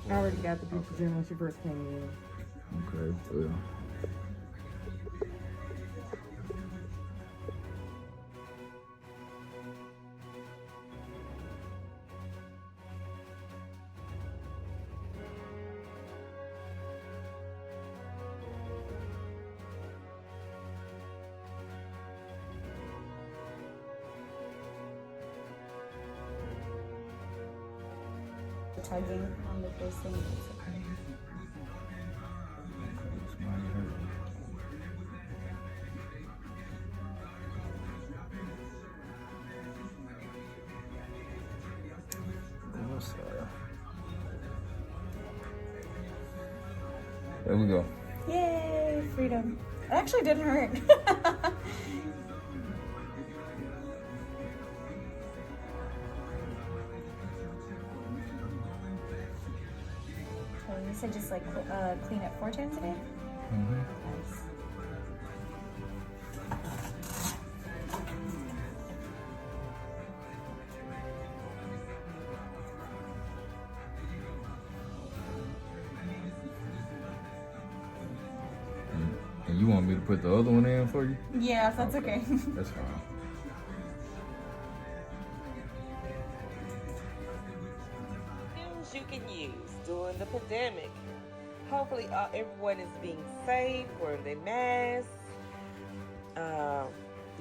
I already got the pictures in when she first came in. Okay, well. Tugging on the piercing. Somebody hurt me. What's that? There we go. Yay, freedom. It actually didn't hurt. So you said just like clean it 4 times a day? Mm-hmm. Nice. And you want me to put the other one in for you? Yeah, if that's okay. That's fine. Things you can use during the pandemic. Hopefully, everyone is being safe, wearing their masks,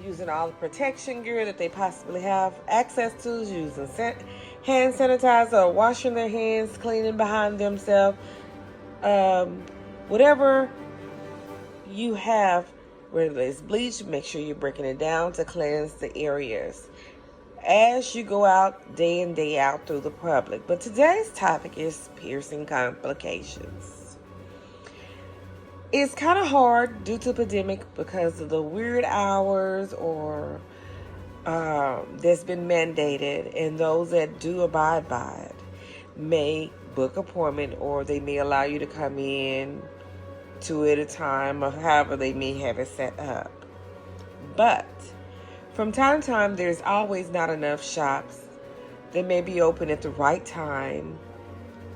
using all the protection gear that they possibly have access to, using hand sanitizer, washing their hands, cleaning behind themselves. Whatever you have, whether it's bleach, make sure you're breaking it down to cleanse the areas as you go out day in, day out through the public. But today's topic is piercing complications. It's kind of hard due to the pandemic because of the weird hours or that's been mandated, and those that do abide by it may book appointment, or they may allow you to come in 2 at a time, or however they may have it set up. But from time to time, there's always not enough shops that may be open at the right time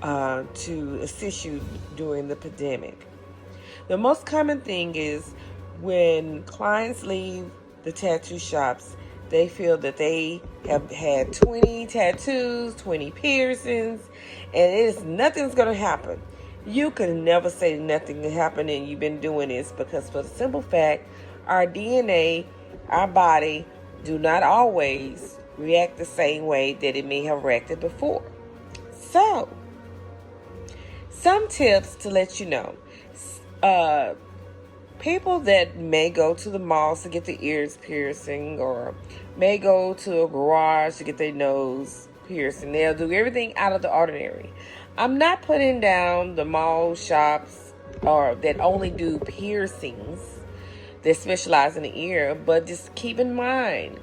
to assist you during the pandemic. The most common thing is when clients leave the tattoo shops, they feel that they have had 20 tattoos, 20 piercings, and nothing's going to happen. You can never say nothing can happen and you've been doing this, because for the simple fact, our DNA, our body, do not always react the same way that it may have reacted before. So, some tips to let you know. People that may go to the malls to get their ears piercing, or may go to a garage to get their nose piercing, they'll do everything out of the ordinary. I'm not putting down the mall shops or that only do piercings, that specialize in the ear, but just keep in mind,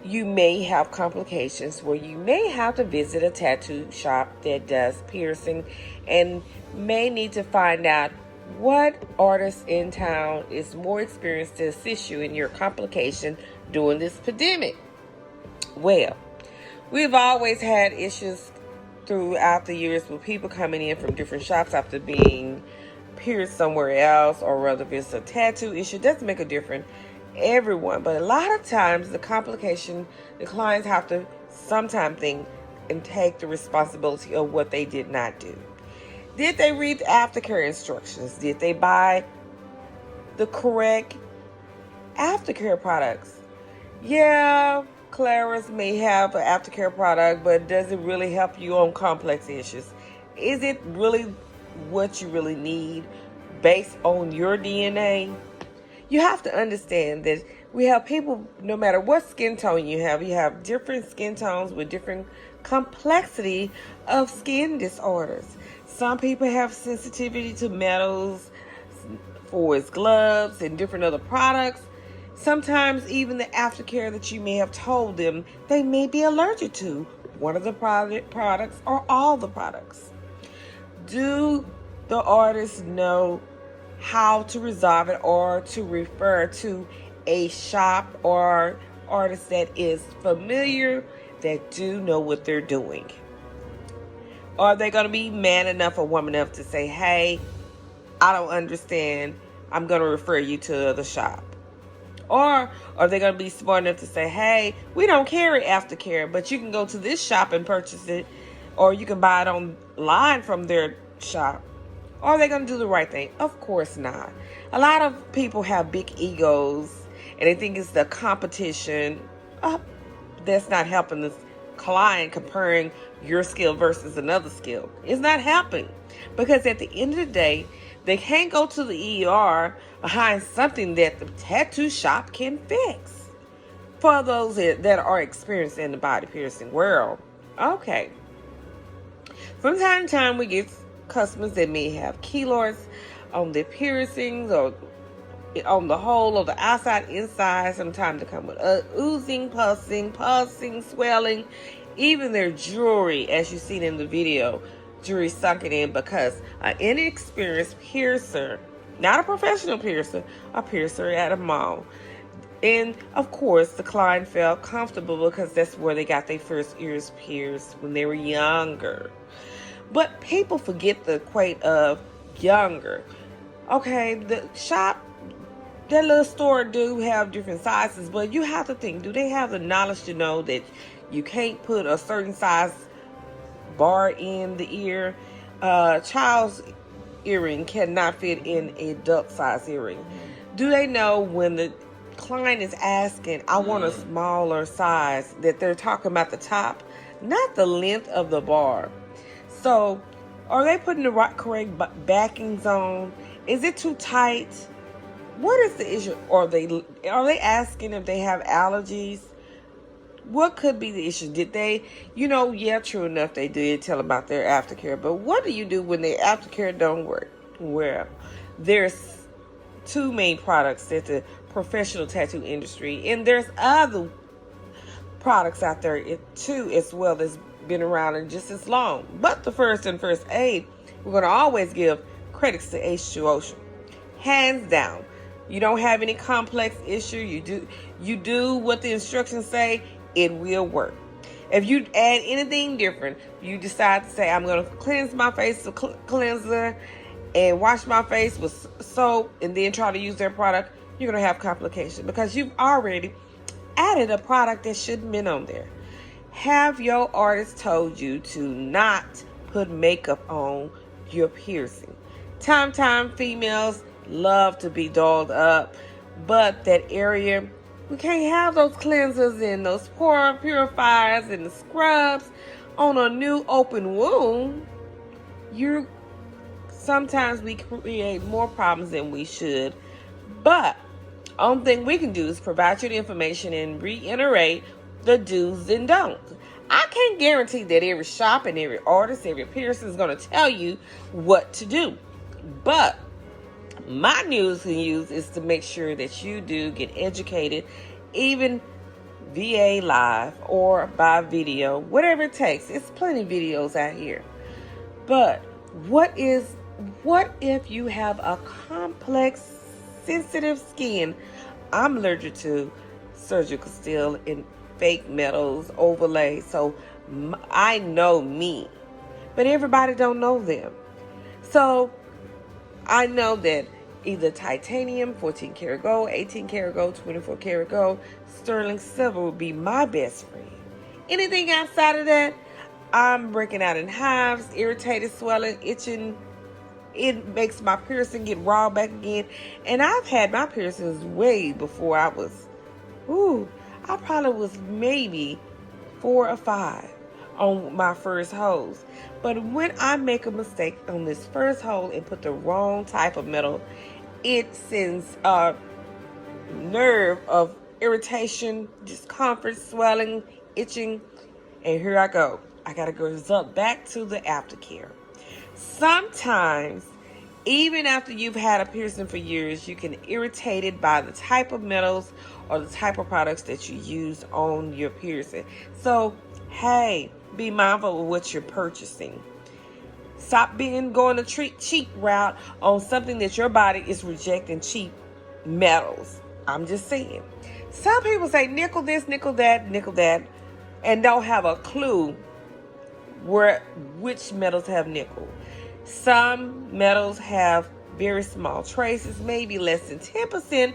you may have complications where you may have to visit a tattoo shop that does piercing, and may need to find out what artist in town is more experienced to assist you in your complication during this pandemic. Well, we've always had issues throughout the years with people coming in from different shops after being pierced somewhere else, or whether it's a tattoo issue. Doesn't make a difference, everyone, but a lot of times the complication, the clients have to sometimes think and take the responsibility of what they did not do. Did they read the aftercare instructions? Did they buy the correct aftercare products? Yeah, Claris may have an aftercare product, but does it really help you on complex issues? Is it really what you really need based on your DNA? You have to understand that we have people, no matter what skin tone you have different skin tones with different complexity of skin disorders. Some people have sensitivity to metals, for its gloves and different other products. Sometimes even the aftercare that you may have told them they may be allergic to one of the products or all the products. Do the artists know how to resolve it, or to refer to a shop or artist that is familiar, that do know what they're doing? Or are they going to be man enough or woman enough to say, hey, I don't understand, I'm going to refer you to the other shop? Or are they going to be smart enough to say, hey, we don't carry aftercare, but you can go to this shop and purchase it, or you can buy it online from their shop? Or are they going to do the right thing? Of course not. A lot of people have big egos, and they think it's the competition. That's not helping the client comparing your skill versus another skill. It's not helping, because at the end of the day, they can't go to the ER behind something that the tattoo shop can fix. For those that are experienced in the body piercing world. Okay. From time to time, we get customers that may have keloids on their piercings or on the whole or the outside, inside. Sometimes they come with oozing, pulsing, swelling. Even their jewelry, as you've seen in the video, jewelry sunken in because an inexperienced piercer, not a professional piercer, a piercer at a mall. And of course, the client felt comfortable because that's where they got their first ears pierced when they were younger. But people forget the equate of younger. Okay, the shop, that little store do have different sizes, but you have to think, do they have the knowledge to know that you can't put a certain size bar in the ear? Child's earring cannot fit in a adult size earring. Do they know when the client is asking, I want a smaller size, that they're talking about the top, not the length of the bar? So, are they putting the correct backings on? Is it too tight? What is the issue? Are they asking if they have allergies? What could be the issue? Did they, yeah, true enough, they did tell about their aftercare. But what do you do when their aftercare don't work? Well, there's two main products at the professional tattoo industry, and there's other products out there too as well that's been around and just as long. But the first aid, we're going to always give credits to H2O. Hands down. You don't have any complex issue. You do what the instructions say, it will work. If you add anything different, you decide to say, I'm going to cleanse my face with cleanser and wash my face with soap and then try to use their product, you're going to have complications because you've already added a product that shouldn't have been on there. Have your artist told you to not put makeup on your piercing? Time females love to be dolled up, but that area, we can't have those cleansers and those pore purifiers and the scrubs on a new open wound. Sometimes we create more problems than we should, but only thing we can do is provide you the information and reiterate the do's and don'ts. I can't guarantee that every shop and every artist, every piercer is going to tell you what to do, but my news and use is to make sure that you do get educated, even VA live or by video, whatever it takes. It's plenty of videos out here. But what if you have a complex, sensitive skin? I'm allergic to surgical steel and fake metals overlay, so I know me, but everybody don't know them. So I know that either titanium, 14 karat gold, 18 karat gold, 24 karat gold, sterling silver would be my best friend. Anything outside of that, I'm breaking out in hives, irritated, swelling, itching. It makes my piercing get raw back again. And I've had my piercings way before I probably was maybe 4 or 5 on my first holes. But when I make a mistake on this first hole and put the wrong type of metal, it sends a nerve of irritation, discomfort, swelling, itching, and here I go. I gotta go back to the aftercare. Sometimes, even after you've had a piercing for years, you can get irritated by the type of metals or the type of products that you use on your piercing. So, hey, be mindful of what you're purchasing. Stop going the cheap route on something that your body is rejecting, cheap metals. I'm just saying. Some people say nickel this, nickel that, and don't have a clue which metals have nickel. Some metals have very small traces, maybe less than 10%.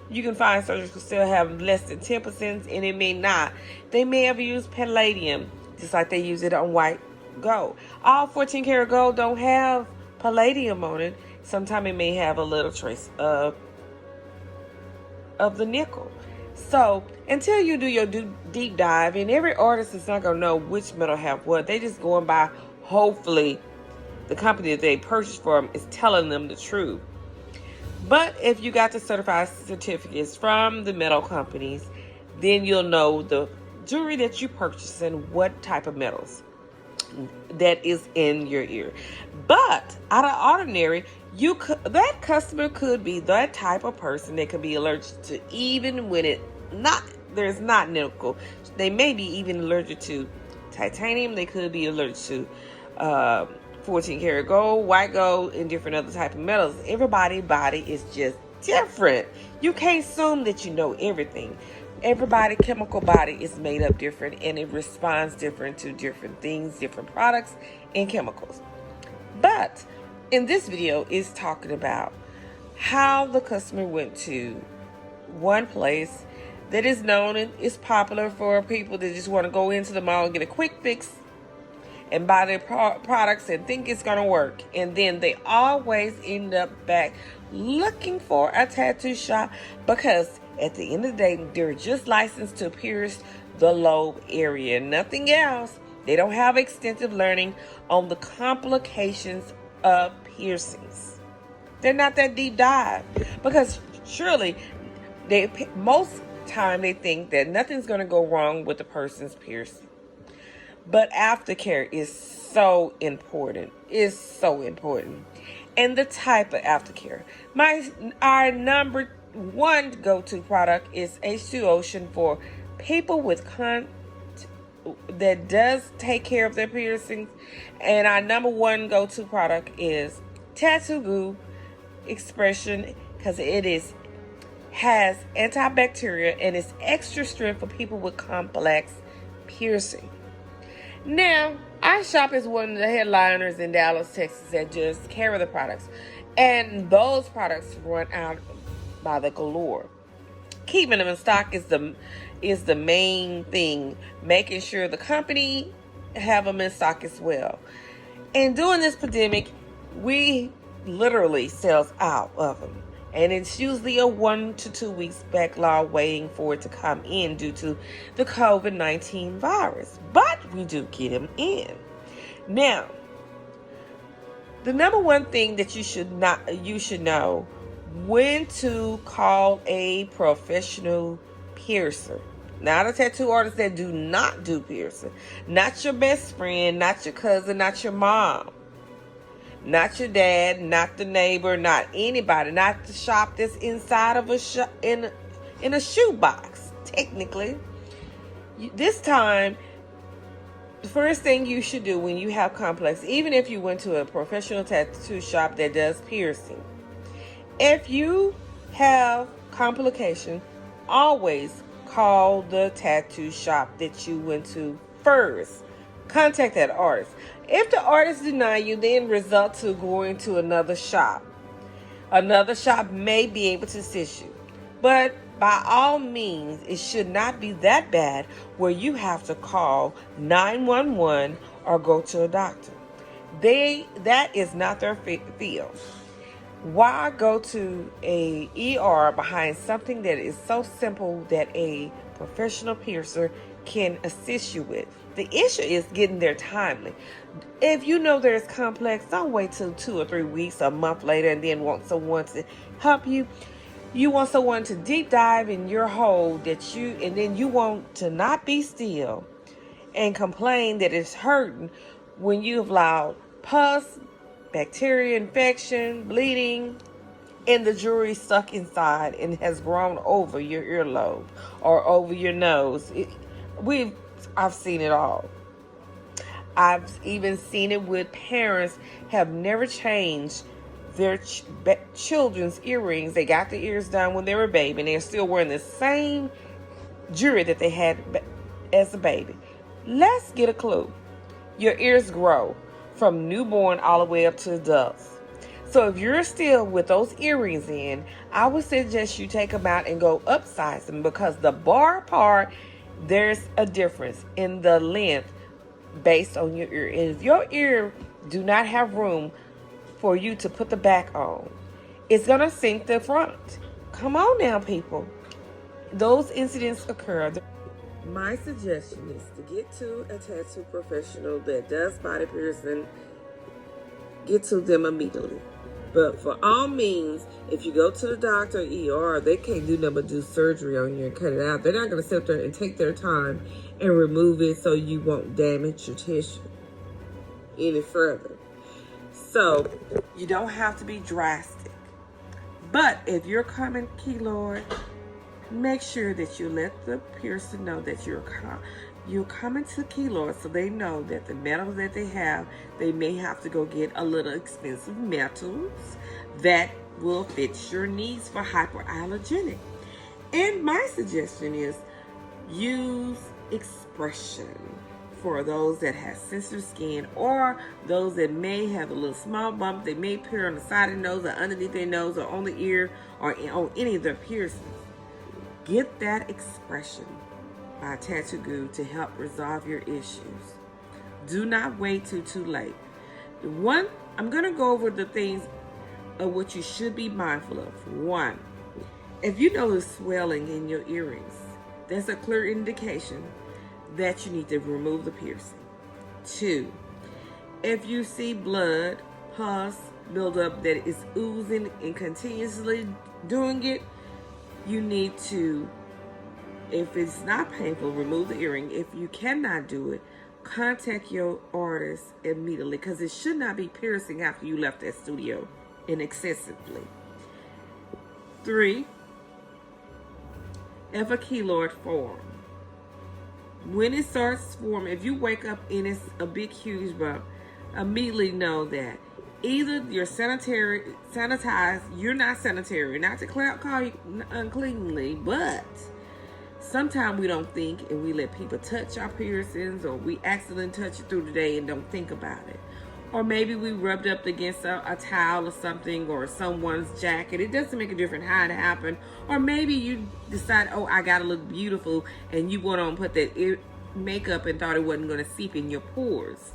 You can find surgical still have less than 10%, and it may not. They may have used palladium, just like they use it on white gold. All 14 karat gold don't have palladium on it. Sometimes it may have a little trace of the nickel. So until you do your deep dive, and every artist is not gonna know which metal have what. They just going by, hopefully the company that they purchased from is telling them the truth. But if you got the certified certificates from the metal companies, then you'll know the jewelry that you purchase and what type of metals that is in your ear. But out of ordinary, that customer could be that type of person that could be allergic to, even when there's not nickel. They may be even allergic to titanium. They could be allergic to 14 karat gold, white gold, and different other type of metals. Everybody's body is just different. You can't assume that you know everything. Everybody's chemical body is made up different, and it responds different to different things, different products and chemicals. But in this video is talking about how the customer went to one place that is known and is popular for people that just want to go into the mall and get a quick fix and buy their products and think it's gonna work, and then they always end up back looking for a tattoo shop, because at the end of the day they're just licensed to pierce the lobe area, nothing else. They don't have extensive learning on the complications of piercings. They're not that deep dive, because surely most time they think that nothing's gonna go wrong with the person's piercing. But aftercare is so important. It's so important. And the type of aftercare. Our number one go-to product is H2 Ocean for people with that does take care of their piercings. And our number one go-to product is Tattoo Goo Expression, because it has antibacterial and it's extra strength for people with complex piercing. Now, our shop is one of the headliners in Dallas, Texas that just carry the products. And those products run out by the galore. Keeping them in stock is the main thing. Making sure the company have them in stock as well. And during this pandemic, we literally sells out of them. And it's usually a 1 to 2 weeks backlog waiting for it to come in due to the COVID-19 virus. But we do get them in. Now, the number one thing that you should know when to call a professional piercer. Not a tattoo artist that do not do piercing. Not your best friend, not your cousin, not your mom. Not your dad, not the neighbor, not anybody, not the shop that's inside of a shop in a shoe box. Technically, this time, the first thing you should do when you have complex, even if you went to a professional tattoo shop that does piercing, if you have complication, always call the tattoo shop that you went to first. Contact that artist. If the artist deny you, then result to going to another shop. Another shop may be able to assist you. But by all means, it should not be that bad where you have to call 911 or go to a doctor. That is not their field. Why go to a ER behind something that is so simple that a professional piercer can assist you with? The issue is getting there timely. If you know there's complex, don't wait till 2 or 3 weeks, a month later, and then want someone to help you. You want someone to deep dive in your hole and then you want to not be still and complain that it's hurting when you've allowed pus, bacteria infection, bleeding, and the jewelry stuck inside and has grown over your earlobe or over your nose. I've seen it all. I've even seen it with parents have never changed their children's earrings. They got the ears done when they were a baby, and they're still wearing the same jewelry that they had as a baby. Let's get a clue. Your ears grow from newborn all the way up to adults. So if you're still with those earrings in, I would suggest you take them out and go upsize them, because the bar part, there's a difference in the length based on your ear. And if your ear do not have room for you to put the back on, it's going to sink the front. Come on now, people. Those incidents occur. My suggestion is to get to a tattoo professional that does body piercing. Get to them immediately. But for all means, if you go to the doctor or ER, they can't do nothing but do surgery on you and cut it out. They're not going to sit there and take their time and remove it so you won't damage your tissue any further. So you don't have to be drastic. But if you're coming keloid, make sure that you let the piercer know that you're coming to keloid, so they know that the metals that they have, they may have to go get a little expensive metals that will fit your needs for hyperallergenic. And my suggestion is use expression for those that have sensitive skin, or those that may have a little small bump. They may appear on the side of the nose or underneath their nose or on the ear or on any of their piercings. Get that expression by Tattoo Guru to help resolve your issues. Do not wait till too late. I'm going to go over the things of what you should be mindful of. 1, if you notice swelling in your earrings, that's a clear indication that you need to remove the piercing. 2, if you see blood, pus, buildup that is oozing and continuously doing it, you need to, if it's not painful, remove the earring. If you cannot do it, contact your artist immediately, because it should not be piercing after you left that studio and excessively. 3, if a keloid form, when it starts forming, if you wake up and it's a big huge bump, immediately know that either you're sanitized, you're not sanitary, not to call you uncleanly, but sometimes we don't think and we let people touch our piercings, or we accidentally touch it through the day and don't think about it. Or maybe we rubbed up against a towel or something, or someone's jacket. It doesn't make a difference how it happened. Or maybe you decide, oh, I gotta look beautiful, and you went on and put that makeup and thought it wasn't gonna seep in your pores.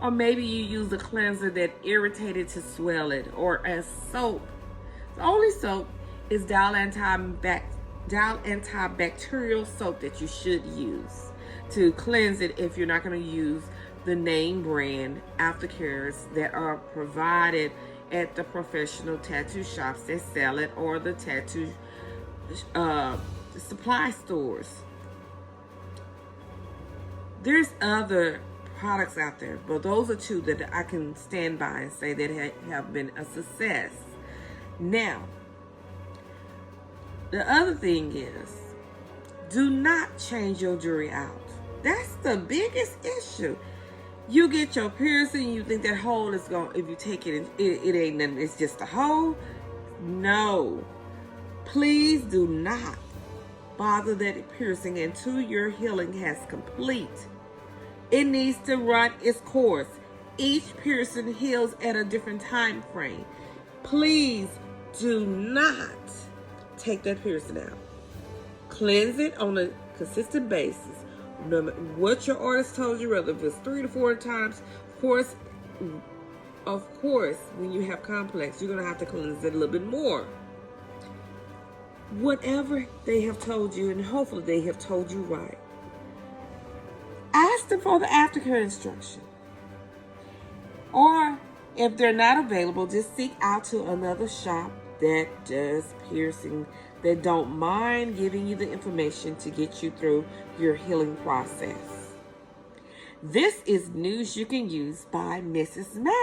Or maybe you use a cleanser that irritated to swell it, or a soap. The only soap is dial antibacterial soap that you should use to cleanse it if you're not going to use the name brand aftercares that are provided at the professional tattoo shops that sell it, or the tattoo supply stores. There's other products out there, but those are 2 that I can stand by and say that have been a success. Now, the other thing is, do not change your jewelry out. That's the biggest issue. You get your piercing, you think that hole is going, if you take it, it ain't nothing, it's just a hole. No. Please do not bother that piercing until your healing has complete. It needs to run its course. Each piercing heals at a different time frame. Please do not take that piercing out. Cleanse it on a consistent basis. No matter what your artist told you, whether if it's 3 to 4 times, of course, when you have complex, you're going to have to cleanse it a little bit more. Whatever they have told you, and hopefully they have told you right, ask them for the aftercare instruction. Or if they're not available, just seek out to another shop that does piercing, that don't mind giving you the information to get you through your healing process. This is News You Can Use by Mrs. Mack.